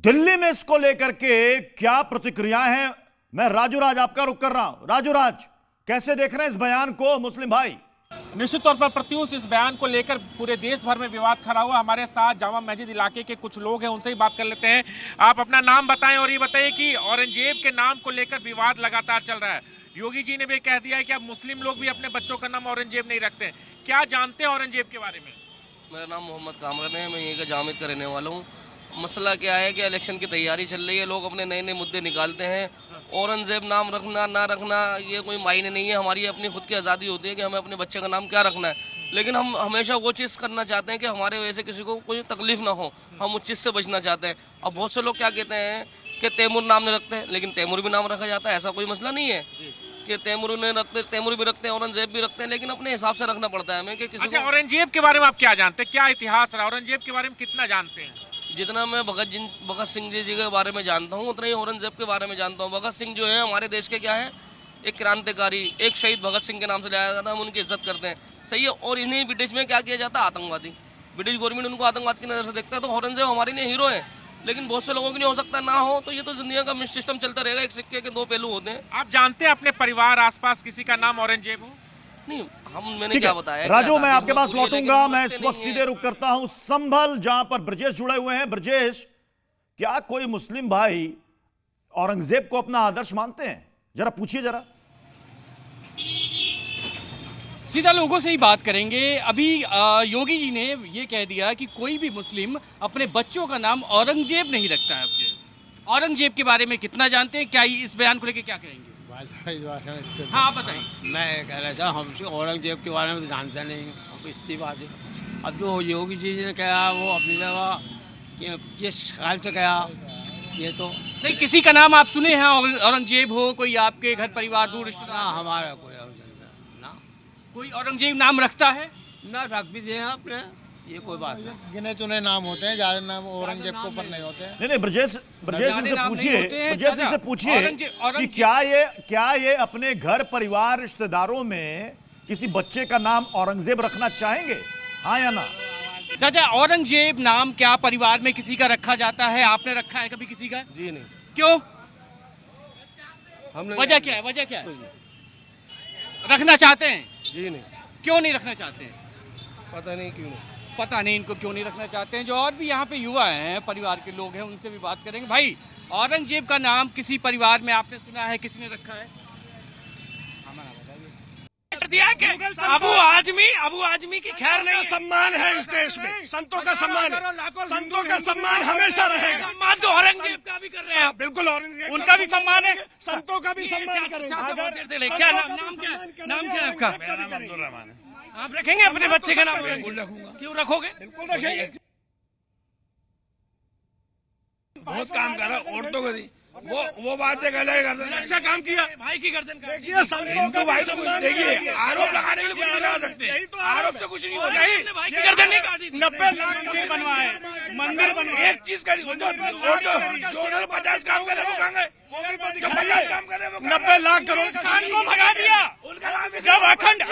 दिल्ली में इसको लेकर के क्या प्रतिक्रियाएं हैं, मैं राजू राज आपका रुख कर रहा हूं। राजू राज, कैसे देख रहे हैं इस बयान को मुस्लिम भाई? निश्चित तौर पर प्रत्युष इस बयान को लेकर पूरे देश भर में विवाद खड़ा हुआ। हमारे साथ जामा मस्जिद इलाके के कुछ लोग हैं, उनसे ही बात कर लेते हैं। आप अपना नाम बताएं और ये बताइए कि औरंगजेब के नाम को लेकर विवाद लगातार चल रहा है। योगी जी ने भी कह दिया है कि अब मुस्लिम लोग भी अपने बच्चों का नाम औरंगजेब नहीं रखते। क्या जानते हैं औरंगजेब के बारे में? मेरा नाम मोहम्मद कामरान है, मैं यहीं का जामिद का रहने वाला हूँ। मसला क्या है कि इलेक्शन की तैयारी चल रही है, लोग अपने नए नए मुद्दे निकालते हैं। औरंगजेब नाम रखना ना रखना ये कोई मायने नहीं है। हमारी अपनी खुद की आज़ादी होती है कि हमें अपने बच्चे का नाम क्या रखना है, लेकिन हम हमेशा वो चीज़ करना चाहते हैं कि हमारे वजह से किसी को कोई तकलीफ ना हो, हम उस चीज़ से बचना चाहते हैं। अब बहुत से लोग क्या कहते हैं कि तैमूर नाम नहीं रखते, लेकिन तैमूर भी नाम रखा जाता है, ऐसा कोई मसला नहीं है कि तैमूर ने रखते, तैमूर भी रखते हैं, औरंगजेब भी रखते हैं, लेकिन अपने हिसाब से रखना पड़ता है हमें कि किसी अच्छा, औरंगजेब के बारे में आप क्या जानते हैं? क्या इतिहास रहा औरंगजेब के बारे में, कितना जानते हैं? जितना मैं भगत सिंह जी के बारे में जानता हूँ उतना ही औरंगजेब के बारे में जानता हूँ। भगत सिंह जो है हमारे देश के क्या है, एक क्रांतिकारी, एक शहीद भगत सिंह के नाम से जाया जाता है, हम उनकी इज्जत करते हैं, सही है। और इन्हीं ब्रिटिश में क्या किया जाता है, आतंकवादी। ब्रिटिश गवर्नमेंट उनको आतंकवाद की नज़र से देखता है, तो औरंगजेब हमारे लिए हीरो है, लेकिन बहुत से लोगों के लिए हो सकता है ना हो। तो ये तो जिंदगी का सिस्टम चलता रहेगा, एक सिक्के के दो पहलू होते हैं। आप जानते हैं अपने परिवार आसपास किसी का नाम औरंगजेब हो? नहीं, मैंने क्या बताया राजू, मैं आपके पास लौटूंगा। मैं इस वक्त सीधे रुख करता हूं संभल, जहां पर ब्रजेश जुड़े हुए हैं। ब्रजेश, क्या कोई मुस्लिम भाई औरंगजेब को अपना आदर्श मानते हैं? जरा पूछिए जरा। सीधा लोगों से ही बात करेंगे। अभी योगी जी ने ये कह दिया कि कोई भी मुस्लिम अपने बच्चों का नाम औरंगजेब नहीं रखता है। औरंगजेब के बारे में कितना जानते हैं? क्या इस बयान को लेकर क्या कहेंगे? हाँ, आप बताइए। मैं कह रहा था, हम औरंगजेब के बारे में तो जानते नहीं, अब इतनी बात है। अब जो योगी जी ने कहा वो अपनी जगह किस ख्याल से कहा, ये तो नहीं, किसी का नाम आप सुने हैं औरंगजेब हो? कोई आपके घर परिवार दूर रिश्तेदार? ना, हमारा कोई औरंगजेब ना, कोई औरंगजेब नाम रखता है ना, रख भी दिए आपने, ये कोई बात नहीं। गिने चुने नाम होते हैं, ज्यादा नाम औरंगजेब के ऊपर नहीं होते हैं। नहीं, ब्रजेश इनसे पूछिए, ब्रजेश इनसे पूछिए कि क्या ये अपने घर परिवार रिश्तेदारों में किसी बच्चे का नाम औरंगजेब रखना चाहेंगे, हाँ या ना? चाचा, औरंगजेब नाम क्या परिवार में किसी का रखा जाता है? आपने रखा है कभी किसी का? जी नहीं। क्यों? हमने वजह क्या है? वजह क्या है? रखना चाहते हैं? जी नहीं, क्यों नहीं रखना चाहते हैं? पता नहीं क्यों नहीं। पता नहीं इनको क्यों नहीं रखना चाहते हैं। जो और भी यहाँ पे युवा हैं, परिवार के लोग हैं, उनसे भी बात करेंगे। भाई, औरंगजेब का नाम किसी परिवार में आपने सुना है? किसने रखा है? अबू आजमी की खैर नहीं। सम्मान है इस देश में, संतों का सम्मान है, संतों का सम्मान हमेशा रहेगा। सम्मान तो औरंगजेब का भी कर रहे हैं आप। बिल्कुल, औरंगजेब उनका भी सम्मान है, संतों का भी सम्मान करेंगे। क्या नाम क्या है आपका? मेरा नाम अब्दुल रहमान है। आप रखेंगे अपने बच्चे का नाम? बिल्कुल रखूंगा। क्यों रखोगे? बिल्कुल रखेंगे। बहुत काम कर रहा है औरतों को दी, वो बातें कर अच्छा काम किया, भाई की गर्दन का। हिंदू भाई तो देखिए, आरोप लगाने के लिए कुछ नहीं लगा सकते, आरोप से कुछ नहीं होता। भाई की गर्दन नहीं काटी थी। 90 लाख मंदिर बनवाए, मंदिर बनवाए। एक चीज करी, जो 50 काम करे वो कहाँ गए? 90 लाख करोड़ खान को भगा दिया। जब अखंड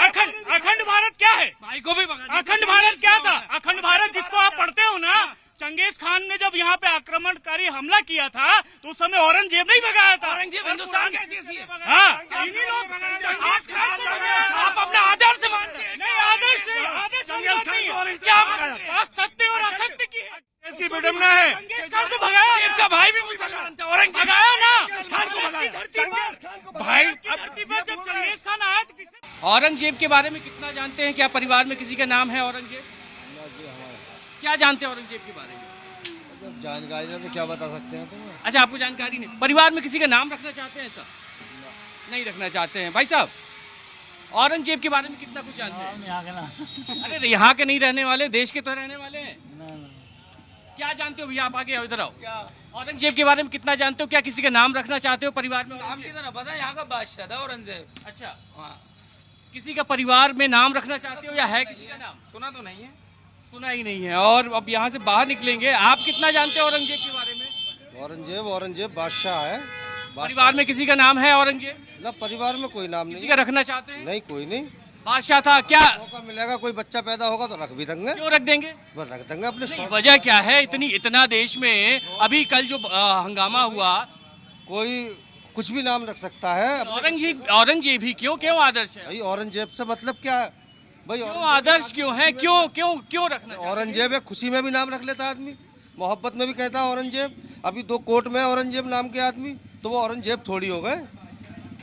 भारत क्या है? भाई को भी भगा। अखंड भारत क्या था? अखंड भारत जिसको आप पढ़ते हो ना, चंगेज खान ने जब यहाँ पे आक्रमणकारी हमला किया था तो उस समय औरंगजेब नहीं भगाया था। औरंगजेब हिंदुस्तान का हाँ, आप अपना आदर्श से मानते हैं? नहीं, आदर्श क्या सत्य और असत्य की है, इसकी विडम्बना है। चंगेज खान को भगाया, इसका भाई भी औरंगजेब भगाया ना, खान को भगाया भाई। जब चंगेज खान आया तो किसे? औरंगजेब के बारे में कितना जानते हैं? क्या परिवार में किसी का नाम है औरंगजेब? क्या जानते हैं औरंगजेब के बारे में? जानकारी ना तो क्या बता सकते हैं तुम? अच्छा, आपको जानकारी नहीं। परिवार में किसी का नाम रखना चाहते हैं? सर नहीं रखना चाहते हैं। भाई साहब, औरंगजेब के बारे में कितना कुछ जानते हैं? अरे यहाँ के नहीं रहने वाले, देश के तो रहने वाले हैं। क्या जानते हो भैया? आप आगे आओ, इधर आओ। औरंगजेब के बारे में कितना जानते हो? क्या किसी का नाम रखना चाहते हो परिवार में? नाम की तरह पता है, यहाँ का बादशाह था औरंगजेब। अच्छा, किसी का परिवार में नाम रखना चाहते हो या है किसी का नाम? सुना तो नहीं है, सुना ही नहीं है। और अब यहाँ से बाहर निकलेंगे। आप कितना जानते हो औरंगजेब के बारे में? औरंगजेब बादशाह है। परिवार में किसी का नाम है औरंगजेब? ना, परिवार में कोई नाम किसी नहीं। का रखना चाहते हैं? नहीं, कोई नहीं। बादशाह था क्या? मौका मिलेगा कोई बच्चा पैदा होगा तो रख भी देंगे, क्यों रख देंगे? बस रख देंगे अपने शौक। वजह क्या है? इतना देश में अभी कल जो हंगामा हुआ, कोई कुछ भी नाम रख सकता है। औरंगजेब ही क्यों आदर्श है? भाई औरंगजेब से मतलब क्या है भाई? क्यों आदर्श क्यों है? क्यों रखना चाहते हैं? औरंगजेब है, खुशी में भी नाम रख लेता आदमी, मोहब्बत में भी कहता है औरंगजेब। अभी 2 कोर्ट में औरंगजेब नाम के आदमी, तो वो औरंगजेब थोड़ी हो गए,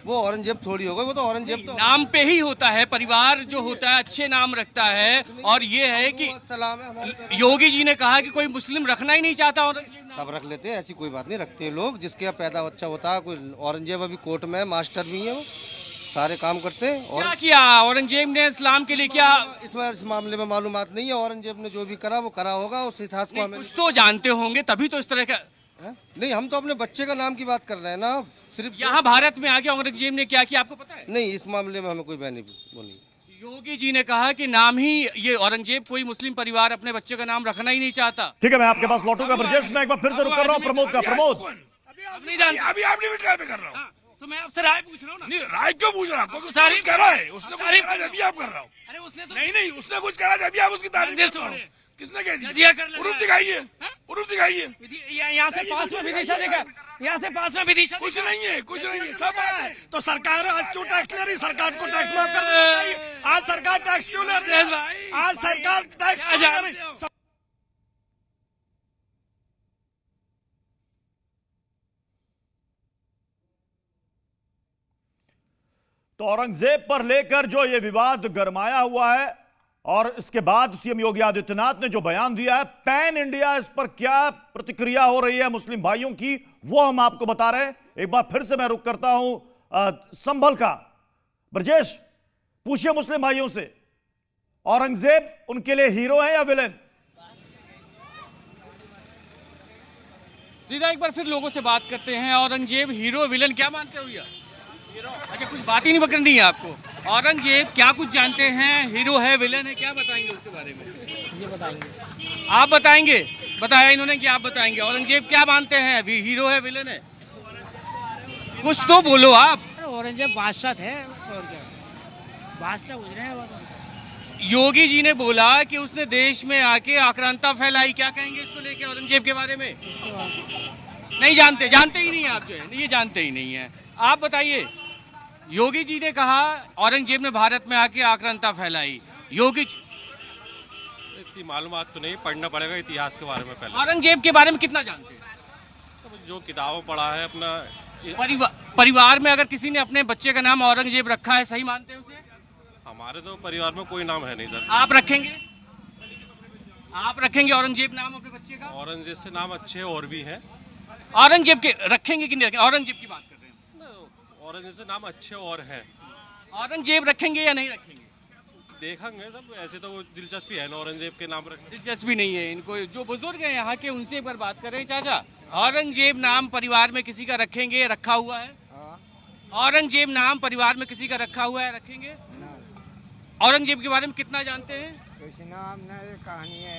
वो औरंगजेब थोड़ी हो गए, वो तो औरंगजेब तो नाम पे ही होता है। परिवार जो होता है अच्छे नाम रखता है। और ये है कि सलाम है हमारे। योगी जी ने कहा कि कोई मुस्लिम रखना ही नहीं चाहता औरंगजेब। सब रख लेते हैं, ऐसी कोई बात नहीं, रखते हैं लोग जिसके यहाँ पैदा बच्चा होता है। कोई औरंगजेब अभी कोर्ट में है, मास्टर भी है, वो सारे काम करते हैं। और क्या किया औरंगजेब ने इस्लाम के लिए? क्या इस मामले में मालूमात नहीं है। औरंगजेब ने जो भी करा वो करा होगा, उस इतिहास को हमें कुछ तो जानते होंगे, तभी तो इस तरह का। नहीं, हम तो अपने बच्चे का नाम की बात कर रहे हैं ना, सिर्फ यहाँ भारत में आके औरंगजेब ने क्या किया आपको पता है? नहीं, इस मामले में हमें कोई वो नहीं। योगी जी ने कहा कि नाम ही ये औरंगजेब, कोई मुस्लिम परिवार अपने बच्चे का नाम रखना ही नहीं चाहता। ठीक है, मैं आपके पास लौटूंगा। ब्रजेश, मैं एक बार फिर से रुक कर रहा हूँ प्रमोद का। प्रमोद, अभी आप लिमिट पे कर रहा हूँ। तो मैं आपसे राय पूछ रहा हूँ ना। नहीं, राय क्यों पूछ रहा हूँ? तारीफ कर रहा है, उसने कुछ करा जब भी आप कर रहा हूँ। अरे उसने तो नहीं, उसने कुछ करा जब भी आप उसकी तारीफ कर रहा हूँ। किसने कह दिया? प्रूफ दिखाइए, प्रूफ दिखाइए। यहाँ से पास में विदिशा देखा, यहाँ से पास में विदिशा कुछ नहीं है, सब बात है। तो सरकार आज क्यों टैक्स ले रही? सरकार को टैक्स माफ करना चाहिए। आज सरकार टैक्स क्यों ले रही है? आज सरकार टैक्स क्यों ले रही है? तो औरंगजेब पर लेकर जो ये विवाद गरमाया हुआ है और इसके बाद सीएम योगी आदित्यनाथ ने जो बयान दिया है, पैन इंडिया इस पर क्या प्रतिक्रिया हो रही है मुस्लिम भाइयों की, वो हम आपको बता रहे हैं। एक बार फिर से मैं रुक करता हूं संभल का। ब्रजेश, पूछिए मुस्लिम भाइयों से, औरंगजेब उनके लिए हीरो है या विलेन? सीधा एक बार फिर लोगों से बात करते हैं। औरंगजेब हीरो विलन क्या मानते हो? अच्छा, कुछ बात ही नहीं पकड़नी है आपको। औरंगजेब क्या कुछ जानते हैं? हीरो है, विलन है, क्या बताएंगे उसके बारे में? ये बताएंगे। आप बताएंगे? बताया इन्होंने कि आप बताएंगे। औरंगजेब क्या मानते हैं? हीरो है, विलन है? कुछ तो बोलो आप। औरंगजेब बादशाह थे, और क्या बादशाह गुजरे हैं। योगी जी ने बोला कि उसने देश में आके आक्रांता फैलाई। क्या कहेंगे इसको लेके औरंगजेब के बारे में? नहीं जानते ही नहीं है आप, जो है ये जानते ही नहीं है। आप बताइए। योगी जी ने कहा औरंगजेब ने भारत में आके आक्रांता फैलाई। योगी इतनी मालूमात तो नहीं, पढ़ना पड़ेगा इतिहास के बारे में पहले। औरंगजेब के बारे में कितना जानते हैं? तो जो किताबों पढ़ा है अपना। परिवार में अगर किसी ने अपने बच्चे का नाम औरंगजेब रखा है, सही मानते हैं उसे? हमारे तो परिवार में कोई नाम है नहीं सर। आप रखेंगे? आप रखेंगे औरंगजेब नाम अपने बच्चे का? औरंगजेब से नाम अच्छे और भी हैं। औरंगजेब के रखेंगे कि नहीं रखेंगे? औरंगजेब की बात कर रहे हैं। औरंगजेब से नाम अच्छे और हैं। औरंगजेब रखेंगे या नहीं रखेंगे? देखेंगे सब। ऐसे तो वो दिलचस्पी है ना औरंगजेब के नाम रखने। दिलचस्पी नहीं है इनको। जो बुजुर्ग हैं यहाँ के, उनसे एक बार बात कर रहे हैं। चाचा, औरंगजेब नाम परिवार में किसी का रखेंगे? रखा हुआ है? औरंगजेब नाम परिवार में किसी का रखा हुआ है? रखेंगे? औरंगजेब के बारे में कितना जानते हैं? नाम कहानी है।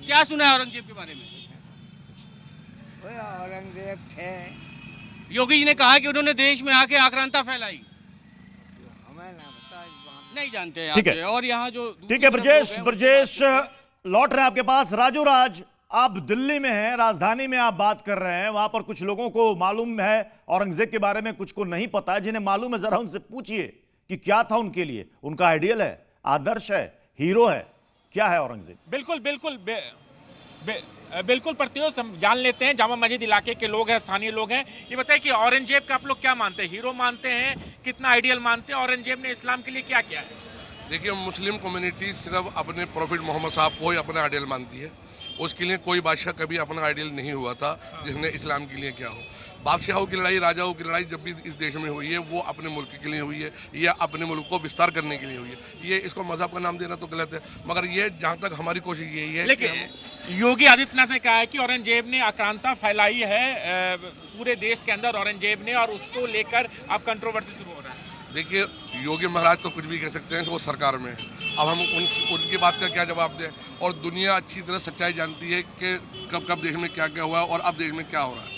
क्या सुना है औरंगजेब के बारे में? औरंगजेब थे। योगी जी ने कहा कि उन्होंने देश में आके आक्रांता फैलाई। हमें नहीं जानते हैं ठीक है। आप। और यहाँ जो ठीक है ब्रजेश लौट रहे हैं आपके पास। राजू राज, आप दिल्ली में हैं, राजधानी में आप बात कर रहे हैं। वहां पर कुछ लोगों को मालूम है औरंगजेब के बारे में, कुछ को नहीं पता है। जिन्हें मालूम है जरा उनसे पूछिए कि क्या था उनके लिए, उनका आइडियल है, आदर्श है, हीरो है, क्या है औरंगजेब? बिल्कुल प्रत्युष हम जान लेते हैं। जामा मस्जिद इलाके के लोग हैं, स्थानीय लोग हैं। ये बताइए कि औरंगजेब का आप लोग क्या मानते हैं? हीरो मानते हैं? कितना आइडियल मानते हैं? औरंगजेब ने इस्लाम के लिए क्या किया है? देखिए, मुस्लिम कम्युनिटी सिर्फ अपने प्रॉफिट मोहम्मद साहब को ही अपना आइडियल मानती है। उसके लिए कोई बादशाह कभी अपना आइडियल नहीं हुआ था जिसने इस्लाम के लिए क्या हो। बादशाहों की लड़ाई, राजाओं की लड़ाई जब भी इस देश में हुई है वो अपने मुल्क के लिए हुई है या अपने मुल्क को विस्तार करने के लिए हुई है। ये इसको मजहब का नाम देना तो गलत है, मगर ये जहाँ तक हमारी कोशिश यही है। लेकिन योगी आदित्यनाथ ने कहा है कि औरंगजेब ने आक्रांता फैलाई है पूरे देश के अंदर औरंगजेब ने, और उसको लेकर अब कंट्रोवर्सी शुरू हो रहा है। देखिए, योगी महाराज तो कुछ भी कह सकते हैं, वो सरकार में है। अब हम उनकी बात का क्या जवाब दें? और दुनिया अच्छी तरह सच्चाई जानती है कि कब कब देश में क्या क्या हुआ है और अब देश में क्या हो रहा है।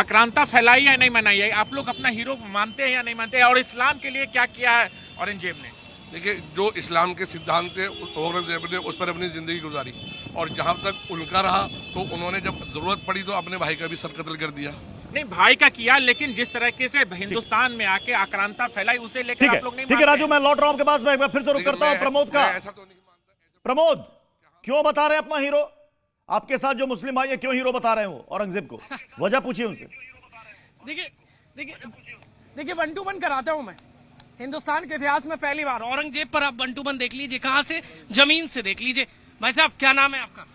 आक्रांता फैलाई या नहीं मनाई है, आप लोग अपना हीरो मानते हैं या नहीं मानते हैं, और इस्लाम के लिए क्या किया है औरंगजेब ने? देखिए, जो इस्लाम के सिद्धांत थे औरंगजेब ने उस पर अपनी ज़िंदगी गुजारी, और जहाँ तक उनका रहा तो उन्होंने जब ज़रूरत पड़ी तो अपने भाई का भी सर कत्ल कर दिया। नहीं, भाई का किया, लेकिन जिस तरीके से हिंदुस्तान में आके आक्रांता फैलाई उसे लेकर आप लोग नहीं ठीक है मानते राजू, मैं लौट रहा हूं आपके पास, मैं एक बार फिर से रुक करता हूं प्रमोद का। ऐसा तो नहीं मानता। प्रमोद, क्यों बता रहे हैं अपना हीरो? आपके साथ जो मुस्लिम भाई है क्यों हीरो बता रहे हैं वो औरंगजेब को? वजह पूछिए उनसे। देखिए वन टू वन कराता हूं मैं। हिंदुस्तान के इतिहास में पहली बार औरंगजेब पर आप वन टू वन देख लीजिए, कहां से, जमीन से देख लीजिए। भाई साहब, क्या नाम है आपका?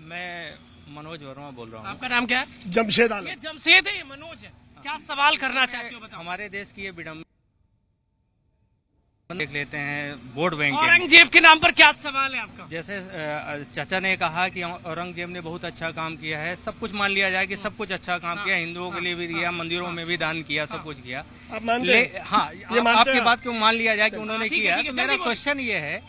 मैं मनोज वर्मा बोल रहा हूँ। आपका नाम क्या है? जमशेद आलम। ये जमशेद है, ये मनोज है। क्या सवाल करना चाहते हो बताओ? हमारे देश की ये विडम्बना देख लेते हैं वोट बैंक के। औरंगजेब के नाम पर क्या सवाल है आपका? जैसे चाचा ने कहा कि औरंगजेब ने बहुत अच्छा काम किया है, सब कुछ मान लिया जाए कि सब कुछ अच्छा काम किया, हिंदुओं के लिए भी दिया, मंदिरों में भी दान किया, सब कुछ किया। आप मानते हैं? हाँ, आपकी बात को मान लिया जाए कि उन्होंने किया। तो मेरा क्वेश्चन ये है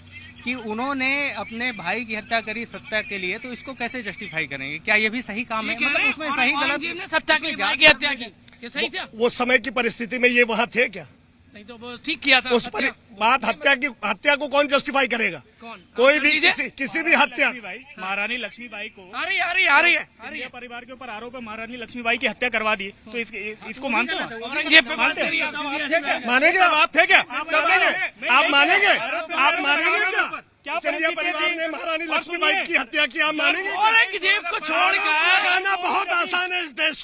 कि उन्होंने अपने भाई की हत्या करी सत्ता के लिए, तो इसको कैसे जस्टिफाई करेंगे? क्या ये भी सही काम है? मतलब उसमें सही गलत सत्ता के लिए भाई की हत्या की, ये सही था? वो समय की परिस्थिति में ये वहाँ थे क्या? नहीं तो वो ठीक किया था। उस पर बात हत्या को कौन जस्टिफाई करेगा? कोई भी किसी भी हत्या। महारानी लक्ष्मीबाई को आ रही है सिंधिया परिवार के ऊपर आरोप है, महारानी लक्ष्मीबाई की हत्या करवा दी, तो इसको मानते हो? औरंगजेब पे मानते मानेंगे? आप थे क्या? आप मानेंगे? आप मानेंगे क्या? सिंधिया परिवार ने महारानी लक्ष्मीबाई की हत्या की, आप मानेंगे? औरंगजेब को छोड़कर कहना बहुत आसान है। इस देश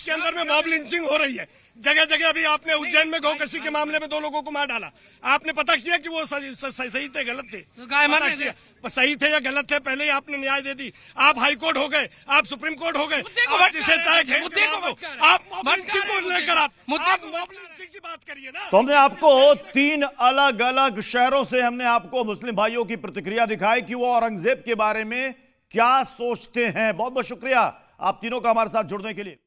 के अंदर में मॉब लिंचिंग हो रही है जगह जगह। अभी आपने उज्जैन में गौकशी के मामले में 2 लोगों को मार डाला। आपने पता किया कि वो सही थे गलत थे? सही थे या गलत थे, पहले ही आपने न्याय दे दी। आप हाई कोर्ट हो गए, आप सुप्रीम कोर्ट हो गए, आप जिसे चाहे आप मॉब लिंचिंग को लेकर आप मॉब लिंचिंग की बात करिए ना। तो हमने आपको 3 अलग अलग शहरों से हमने आपको मुस्लिम भाइयों की प्रतिक्रिया दिखाई कि वो औरंगजेब के बारे में क्या सोचते हैं। बहुत बहुत शुक्रिया आप तीनों का हमारे साथ जुड़ने के लिए।